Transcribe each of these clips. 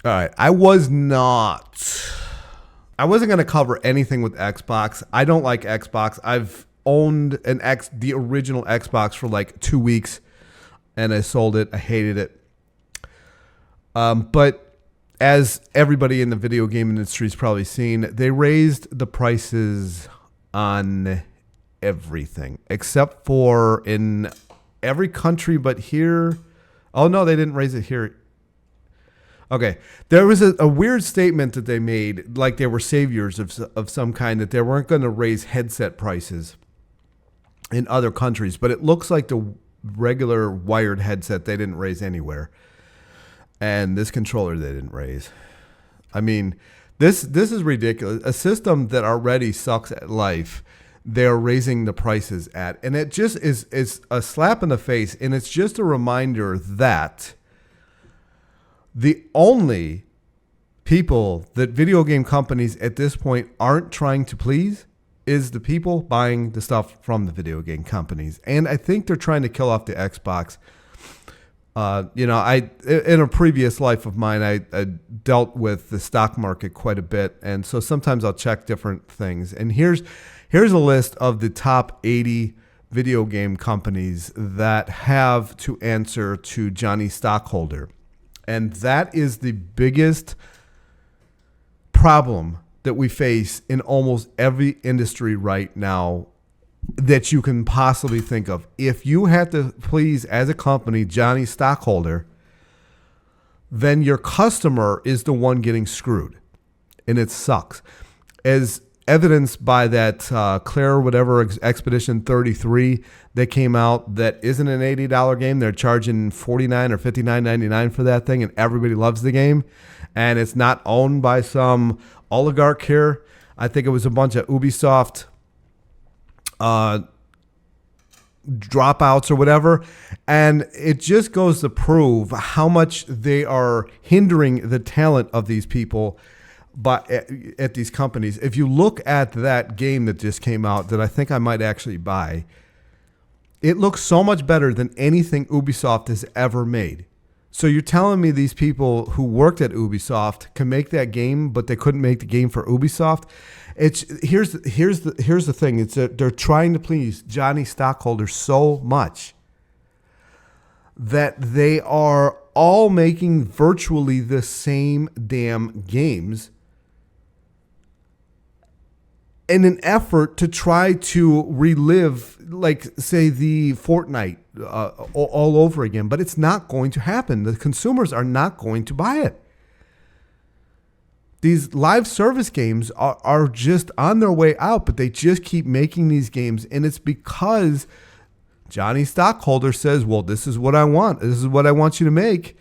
All right. I wasn't going to cover anything with Xbox. I don't like Xbox. I've owned the original Xbox for like 2 weeks, and I sold it. I hated it. But as everybody in the video game industry has probably seen, they raised the prices on everything except for in every country but here. Oh, no, they didn't raise it here. Okay, there was a weird statement that they made, like they were saviors of some kind, that they weren't going to raise headset prices in other countries. But it looks like the regular wired headset they didn't raise anywhere. And this controller they didn't raise. I mean, this is ridiculous. A system that already sucks at life, they're raising the prices at. And it just is a slap in the face. And it's just a reminder that the only people that video game companies at this point aren't trying to please is the people buying the stuff from the video game companies. And I think they're trying to kill off the Xbox. In a previous life of mine, I dealt with the stock market quite a bit. And so sometimes I'll check different things. And here's a list of the top 80 video game companies that have to answer to Johnny Stockholder. And that is the biggest problem that we face in almost every industry right now that you can possibly think of. If you had to please, as a company, Johnny Stockholder, then your customer is the one getting screwed. And it sucks. As evidenced by that Claire whatever Expedition 33 that came out that isn't an $80 game. They're charging $49 or $59.99 for that thing, and everybody loves the game. And it's not owned by some oligarch here. I think it was a bunch of Ubisoft dropouts or whatever. And it just goes to prove how much they are hindering the talent of these people but at these companies. If you look at that game that just came out that I think I might actually buy, it looks so much better than anything Ubisoft has ever made. So you're telling me these people who worked at Ubisoft can make that game, but they couldn't make the game for Ubisoft? Here's the thing. It's that they're trying to please Johnny Stockholder so much that they are all making virtually the same damn games in an effort to try to relive, like, say, the Fortnite all over again. But it's not going to happen. The consumers are not going to buy it. These live service games are just on their way out, but they just keep making these games. And it's because Johnny Stockholder says, well, this is what I want. This is what I want you to make.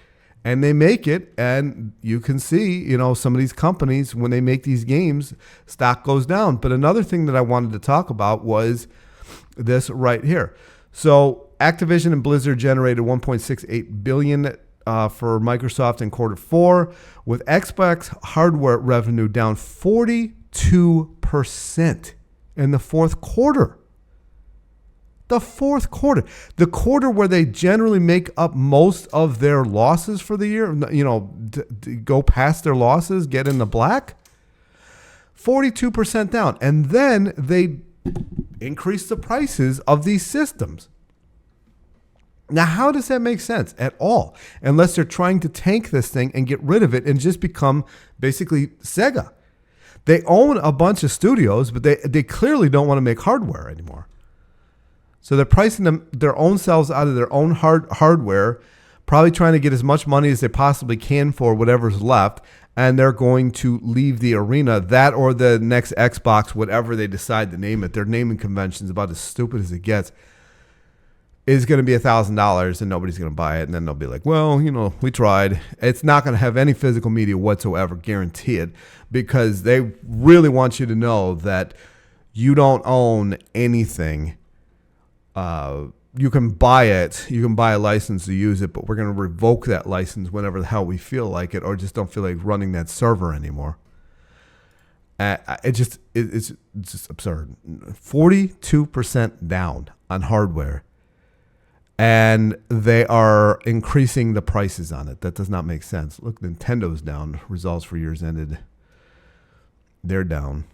And they make it, and you can see, some of these companies, when they make these games, stock goes down. But another thing that I wanted to talk about was this right here. So Activision and Blizzard generated $1.68 billion for Microsoft in quarter four, with Xbox hardware revenue down 42% in the fourth quarter. The fourth quarter, the quarter where they generally make up most of their losses for the year, to go past their losses, get in the black, 42% down. And then they increase the prices of these systems. Now, how does that make sense at all? Unless they're trying to tank this thing and get rid of it and just become basically Sega. They own a bunch of studios, but they clearly don't want to make hardware anymore. So they're pricing their own selves out of their own hardware, probably trying to get as much money as they possibly can for whatever's left, and they're going to leave the arena, that or the next Xbox, whatever they decide to name it. Their naming convention is about as stupid as it gets. Is going to be $1,000 and nobody's going to buy it, and then they'll be like, well, we tried. It's not going to have any physical media whatsoever, guarantee it, because they really want you to know that you don't own anything. You can buy it. You can buy a license to use it, but we're going to revoke that license whenever the hell we feel like it, or just don't feel like running that server anymore. It's just absurd. 42% down on hardware. and they are increasing the prices on it. That does not make sense. Look, Nintendo's down. Results for years ended. They're down.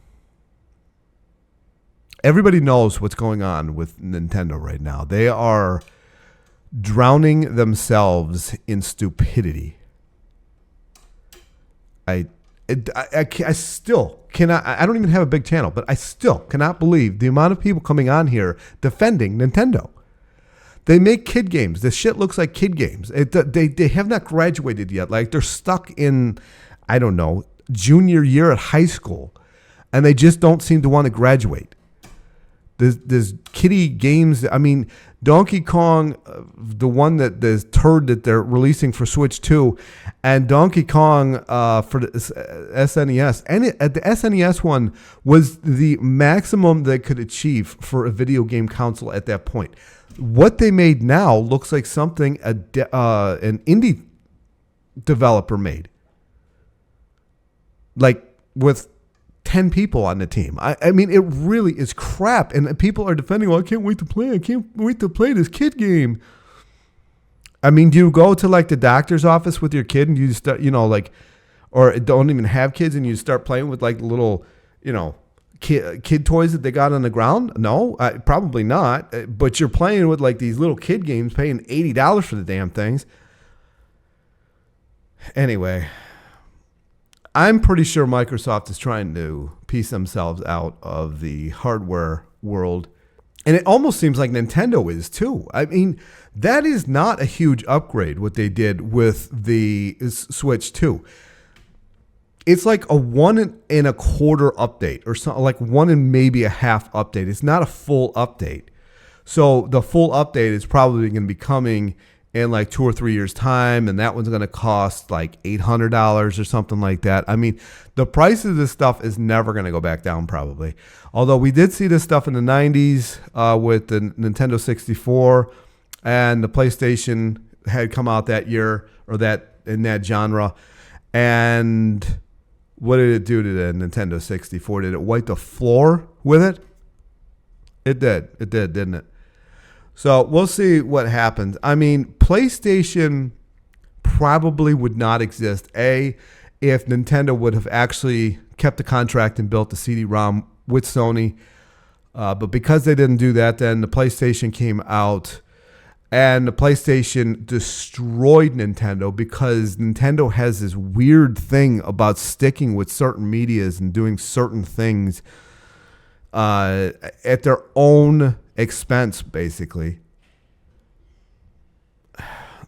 Everybody knows what's going on with Nintendo right now. They are drowning themselves in stupidity. I still cannot. I don't even have a big channel, but I still cannot believe the amount of people coming on here defending Nintendo. They make kid games. This shit looks like kid games. They have not graduated yet. Like they're stuck in, I don't know, junior year at high school, and they just don't seem to want to graduate. There's kiddie games. I mean, Donkey Kong, the one that the turd that they're releasing for Switch 2, and Donkey Kong for the SNES. And the SNES one was the maximum they could achieve for a video game console at that point. What they made now looks like something an indie developer made. Like with 10 people on the team. I mean, it really is crap. And people are defending, I can't wait to play. I can't wait to play this kid game. I mean, do you go to like the doctor's office with your kid and you start, or don't even have kids and you start playing with like little, kid toys that they got on the ground? No, probably not. But you're playing with like these little kid games, paying $80 for the damn things. Anyway, I'm pretty sure Microsoft is trying to piece themselves out of the hardware world. And it almost seems like Nintendo is too. I mean, that is not a huge upgrade what they did with the Switch 2. It's like a 1 1/4 update or something, like 1 and maybe a half update. It's not a full update. So the full update is probably going to be coming in like 2 or 3 years time, and that one's going to cost like $800 or something like that. I mean, the price of this stuff is never going to go back down probably. Although we did see this stuff in the 90s with the Nintendo 64, and the PlayStation had come out that year or that in that genre. And what did it do to the Nintendo 64? Did it wipe the floor with it? It did. It did, didn't it? So we'll see what happens. I mean, PlayStation probably would not exist, if Nintendo would have actually kept the contract and built the CD-ROM with Sony. But because they didn't do that, then the PlayStation came out, and the PlayStation destroyed Nintendo because Nintendo has this weird thing about sticking with certain medias and doing certain things at their own expense, basically.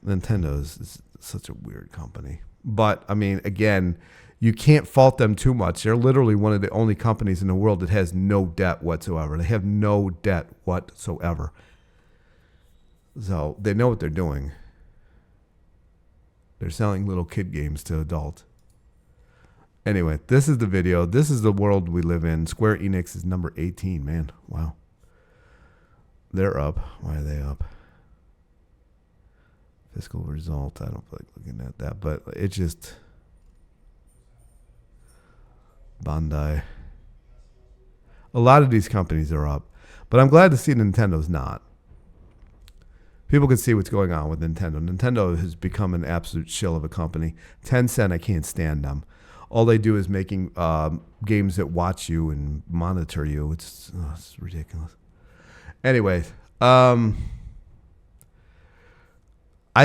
Nintendo is such a weird company. But, I mean, again, you can't fault them too much. They're literally one of the only companies in the world that has no debt whatsoever. They have no debt whatsoever. So they know what they're doing. They're selling little kid games to adults. Anyway, this is the video. This is the world we live in. Square Enix is number 18, man. Wow. They're up. Why are they up? Fiscal result. I don't feel like looking at that, but it just... Bandai. A lot of these companies are up, but I'm glad to see Nintendo's not. People can see what's going on with Nintendo. Nintendo has become an absolute shill of a company. Tencent, I can't stand them. All they do is making games that watch you and monitor you. It's ridiculous. Anyways, I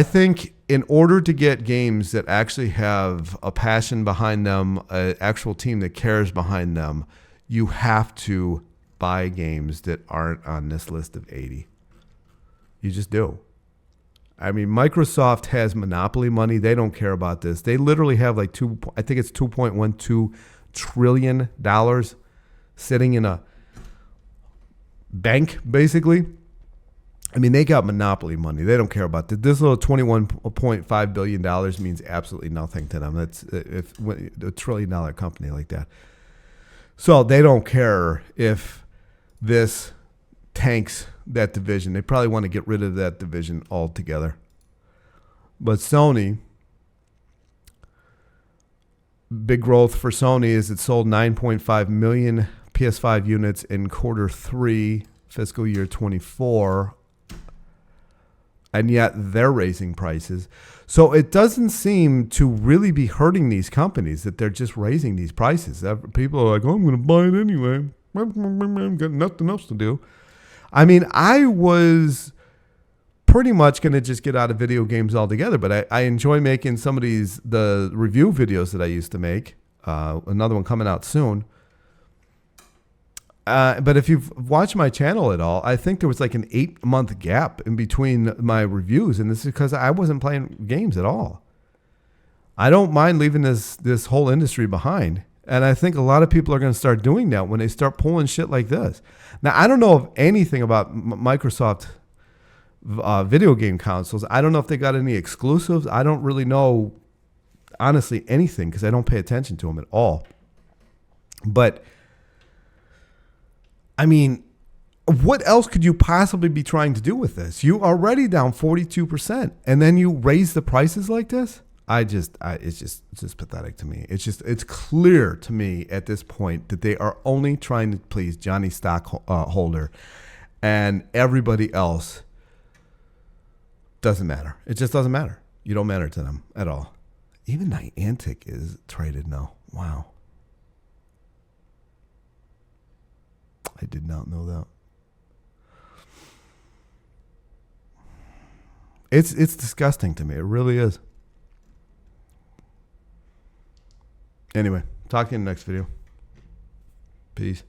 think in order to get games that actually have a passion behind them, an actual team that cares behind them, you have to buy games that aren't on this list of 80. You just do. I mean, Microsoft has monopoly money. They don't care about this. They literally have like I think it's $2.12 trillion sitting in a bank, basically. I mean, they got monopoly money. They don't care about this. This little $21.5 billion means absolutely nothing to them. That's if a $1 trillion company like that. So they don't care if this tanks that division. They probably want to get rid of that division altogether. But Sony, big growth for Sony is it sold 9.5 million PS5 units in quarter 3, fiscal year 24. and yet they're raising prices. So it doesn't seem to really be hurting these companies that they're just raising these prices. People are like, oh, I'm going to buy it anyway. I've got nothing else to do. I mean, I was pretty much going to just get out of video games altogether, but I enjoy making some of the review videos that I used to make. Another one coming out soon. But if you've watched my channel at all, I think there was like an 8-month gap in between my reviews, and this is because I wasn't playing games at all. I don't mind leaving this whole industry behind, and I think a lot of people are going to start doing that when they start pulling shit like this. Now, I don't know of anything about Microsoft video game consoles. I don't know if they got any exclusives. I don't really know, honestly, anything because I don't pay attention to them at all. But I mean, what else could you possibly be trying to do with this? You are already down 42%, and then you raise the prices like this? It's just pathetic to me. It's clear to me at this point that they are only trying to please Johnny Stockholder, and everybody else doesn't matter. It just doesn't matter. You don't matter to them at all. Even Niantic is traded now. Wow. I did not know that. It's disgusting to me. It really is. Anyway, talk to you in the next video. Peace.